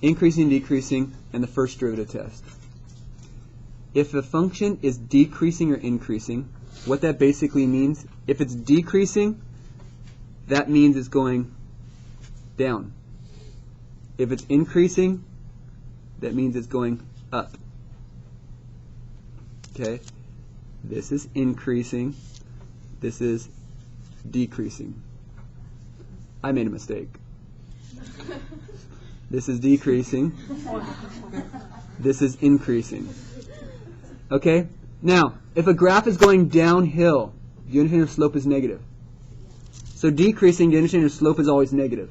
increasing, decreasing, and the first derivative test. If a function is decreasing or increasing, what that basically means, if it's decreasing, that means it's going down. If it's increasing, that means it's going up. Okay? This is increasing. This is decreasing. I made a mistake. This is decreasing. This is increasing. Okay? Now, if a graph is going downhill, do you understand your slope is negative? So decreasing, do you understand your slope is always negative?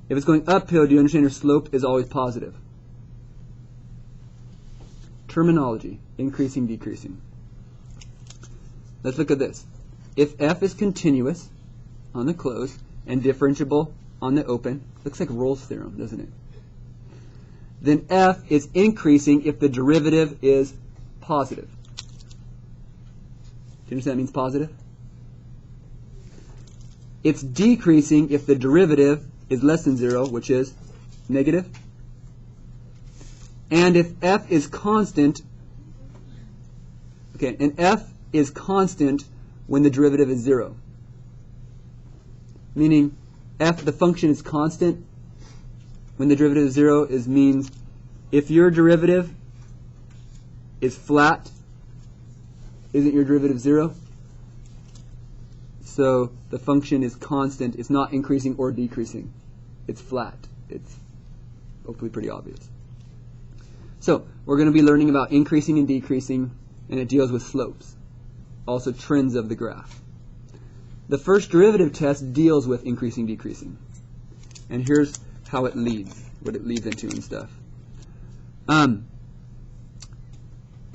If it's going uphill, do you understand your slope is always positive? Terminology, increasing, decreasing. Let's look at this. If f is continuous on the closed and differentiable on the open, looks like Rolle's theorem, doesn't it? Then f is increasing if the derivative is positive. Do you understand that means positive? It's decreasing if the derivative is less than 0, which is negative. And if f is constant, okay, and f is constant when the derivative is 0. Meaning f, the function is constant when the derivative is 0, means if your derivative is flat, isn't your derivative 0? So the function is constant. It's not increasing or decreasing. It's flat. It's hopefully pretty obvious. So we're going to be learning about increasing and decreasing, and it deals with slopes, also trends of the graph. The first derivative test deals with increasing, decreasing. And here's how it leads, what it leads into and stuff. The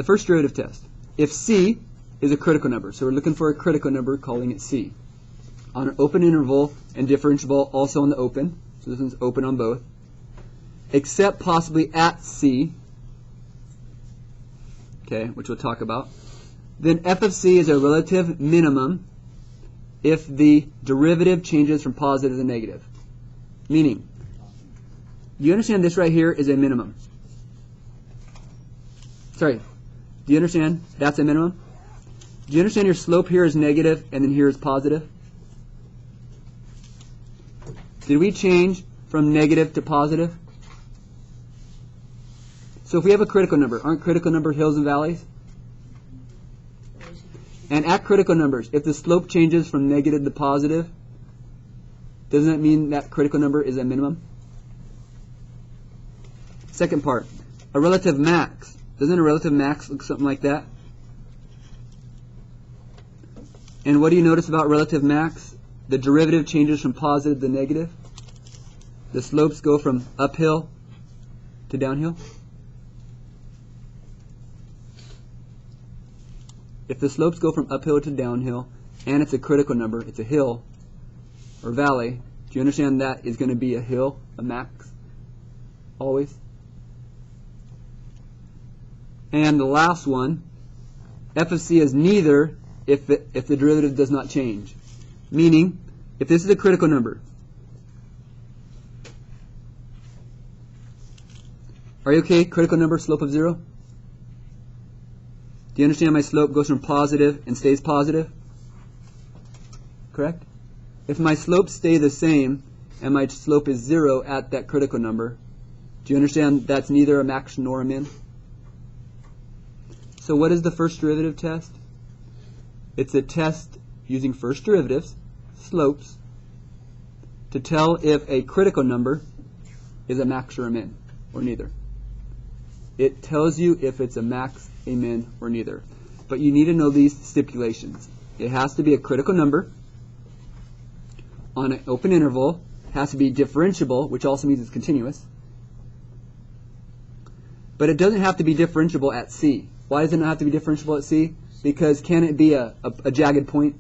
first derivative test. If c is a critical number, so we're looking for a critical number, calling it c, on an open interval and differentiable also on the open, so this one's open on both, except possibly at c, okay, which we'll talk about, then f of c is a relative minimum if the derivative changes from positive to negative. Meaning, you understand this right here is a minimum. Sorry, do you understand that's a minimum? Do you understand your slope here is negative and then here is positive? Did we change from negative to positive? So if we have a critical number, aren't critical numbers hills and valleys? And at critical numbers, if the slope changes from negative to positive, doesn't that mean that critical number is a minimum? Second part, a relative max. Doesn't a relative max look something like that? And what do you notice about relative max? The derivative changes from positive to negative. The slopes go from uphill to downhill. If the slopes go from uphill to downhill, and it's a critical number, it's a hill or valley, do you understand that is going to be a hill, a max, always? And the last one, f of c is neither if the derivative does not change. Meaning, if this is a critical number, are you okay? Critical number, slope of 0? Do you understand my slope goes from positive and stays positive? Correct? If my slopes stay the same and my slope is 0 at that critical number, do you understand that's neither a max nor a min? So what is the first derivative test? It's a test using first derivatives, slopes, to tell if a critical number is a max or a min, or neither. It tells you if it's a max, a min, or neither. But you need to know these stipulations. It has to be a critical number on an open interval. It has to be differentiable, which also means it's continuous. But it doesn't have to be differentiable at C. Why does it not have to be differentiable at C? Because can it be a jagged point?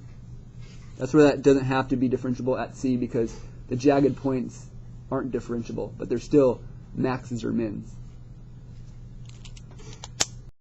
That's where that doesn't have to be differentiable at C, because the jagged points aren't differentiable, but they're still maxes or mins.